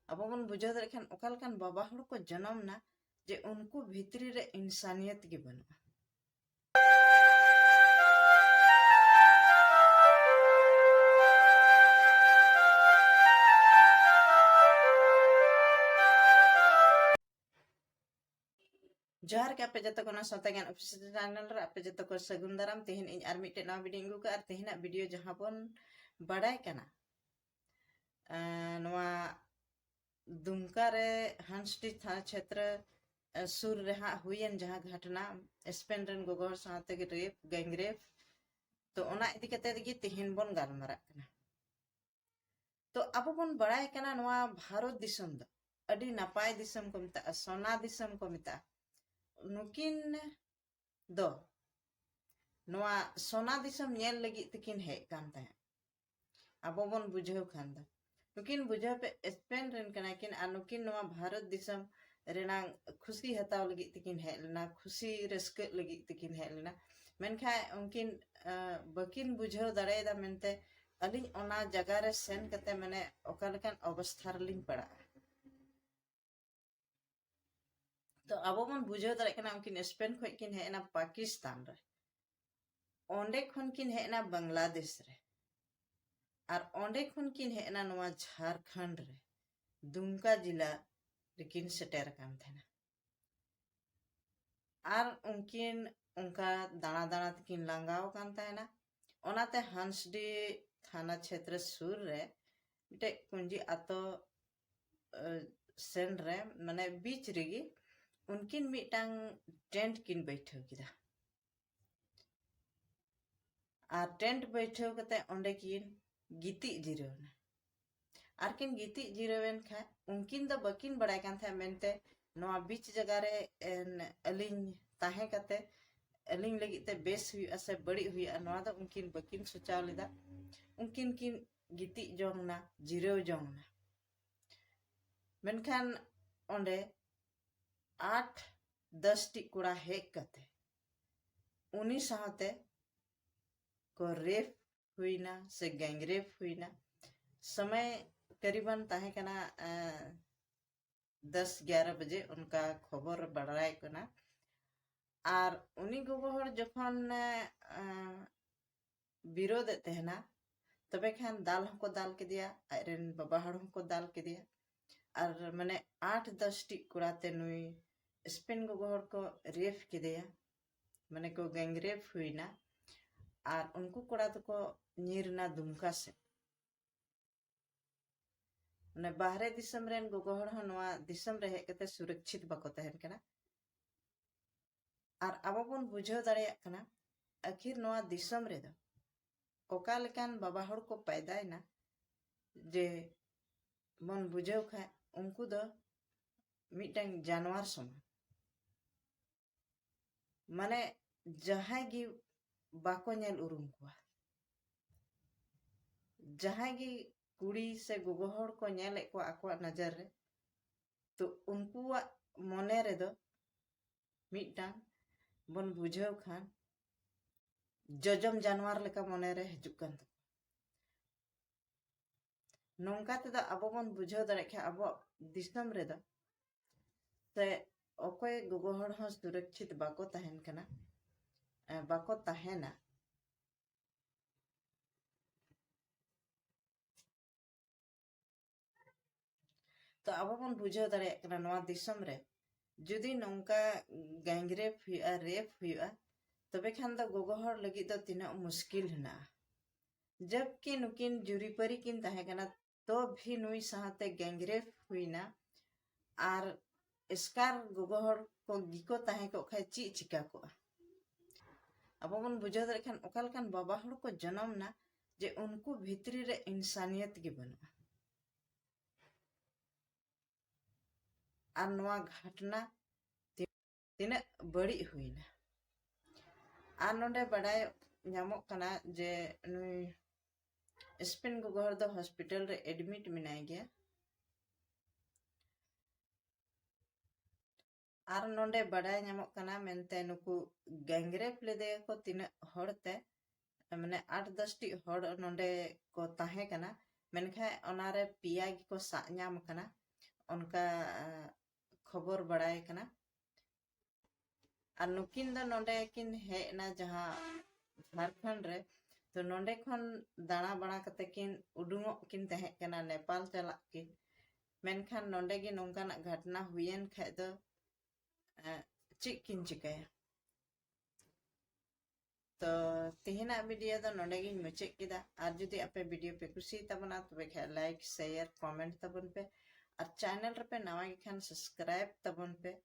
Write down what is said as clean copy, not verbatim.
अब बन बुझाव दाड़े खान ओका लेकान बाबा हड़ को जन्म ना जे उनको भितरी रे इंसानियत गे बनुआ। जोहार के आपे जतो को सावता ज्ञान ऑफिशियल चैनल रे आपे जतो को सगुन दाराम। तेहन इन आर मिटे नवा वीडियो इंगू का आर तेहना वीडियो जहां बन बड़ाय कना नवा दुमका रे हंसडी थाना क्षेत्र सुर रहा हुयन जहां घटना स्पेन रन गोगो साथे रेप गैंगरेप तो ओना इदी कते गे तेहन बन गालमारा कना। तो अब बन बड़ाय कना नवा भारत दिसम दो अडी नापाय दिसम को मिता सोना दिसम को मिता नुकिन दो नवा सोना दिसम नेल लगी तकिन हे कान ताहे। अब बन बुझाव खान दा नुकिन बुझाव पे स्पेन रन कना किन आ नुकिन नवा भारत दिसम रेना खुशी हताव लगी तकिन हे लेना खुशी रस्क लगी तकिन हे लेना मेनखा उनकिन बकिन बुझाव दाड़ेदा मेनते अलिन ओना जगह रे सेन कते माने ओका लेकान अवस्था रलिन पड़ा। तो अब बन बुझाव दाड़े कना उनकिन स्पेन खय किन हेना पाकिस्तान रे ओंडे खन किन हेना बांग्लादेश रे और ओंडे खन किन हेना नवा झारखंड रे दुमका जिला लेकिन सेटेर कान थेना और उनकिन उनका दाना दाना तकिन लांगाव कान ताहेना। ओनाते हंसडी थाना क्षेत्र सुर रे मिटे कुंजी आतो सेन रे माने बीच रेगी उनकिन मिटांग टेंट किन बैठो किदा और टेंट बैठो कते ओंडे किन गिति जिरवना और किन गिति जिरवेन खा उनकिन दो बकिन बड़ाय कान था मेनते नवा बीच जगह रे अलिन ताहे कते अलिन लगी ते बेस हुई से बड़ी हुई नवा दो उनकिन बकिन सोचाव लेदा उनकिन किन गिति जोंगना जिरव जोंगना मेनखान ओंडे 8-10 टी कुड़ा हेक कते उनी साहते को रेप हुईना से गैंगरेप हुईना समय करीबन ताहे कना 10-11 बजे उनका खबर बढ़ाए कना और उनी गोगो हर जखन विरोध तेहना तबे खान दाल हको दाल के दिया आयरन बाबा हड़ हको दाल के दिया और माने 8-10 टी कुड़ाते नुई स्पेन गोगो हर को रेप के दिया माने को गैंगरेप हुईना और उनको कोड़ा तो को नीरना दुमका से ने बाहरे दिसम रेन गोगो हड़ नवा दिसम रे हेकते सुरक्षित बको तहन कना और अब बन बुझाव दाड़ेया कना आखिर नवा दिसम रे दो ओका लेकान बाबा हड़ को पैदायना जे बन बुझाव खा उनको दो मिटंग जानवर समान माने जहां गी बाको नेल उरुम को जहां गी कुड़ी से गोगो हड़ को नेले को आको नजर रे तो उनको मने रे दो मिटांग बन बुझाव खान जजम जानवर लेका मने रे हजुक कान नोंका ते दा अब बन बुझाव दाड़े खा अब दिसम रे दा से ओकोय गोगो हड़ हो सुरक्षित बाको तहन कना बाको तहना तो अब बन बुझाव दाड़े कना नवा दिसम रे जुदी नोंका गैंगरेप हुआ रेप हुआ तबे खान दा गोगो हड़ लगी दो तिना मुश्किल ना जबकि नुकिन जुरीपरी किन ताहे कना तो भी नुई साहते गैंगरेप हुईना और स्कार गोगो हड़ को गिको ताहे को खाय ची चिका को अब बन बुझाव दाड़े खान ओका लेकान बाबा हड़ को जन्म ना जे उनको भितरी रे इंसानियत गे बनुआ और नवा घटना तीना बड़ी हुईना और नोंडे बड़ाय नामो कना जे नुई स्पेन गोगो हड़ दो हॉस्पिटल रे एडमिट मिनाय गया और नोंडे बड़ाय नामो कना मेनते नुकु गैंगरेप लेदे को तीना हड़ते माने 8-10 टी हड़ नोंडे को ताहे कना मेनखा ओनारे पिया को सा नाम कना उनका खबर बड़ाई कना और नुकिन द नोंडे किन हेना जहां झारखंड रे तो नोंडे खन दाना बना कते किन उडुंगो किन तहे कना नेपाल चला किन मेनखान नोंडे गे नोंकाना घटना हुयन खाय दो चिक किन चिकाया तो तेहना वीडियो दो नोंडे गे मुचे किदा और जुदी आपे वीडियो पे कुसी तबना तबे खे लाइक शेयर कमेंट तबन पे और चैनल पे नवा खान सब्सक्राइब तबन पे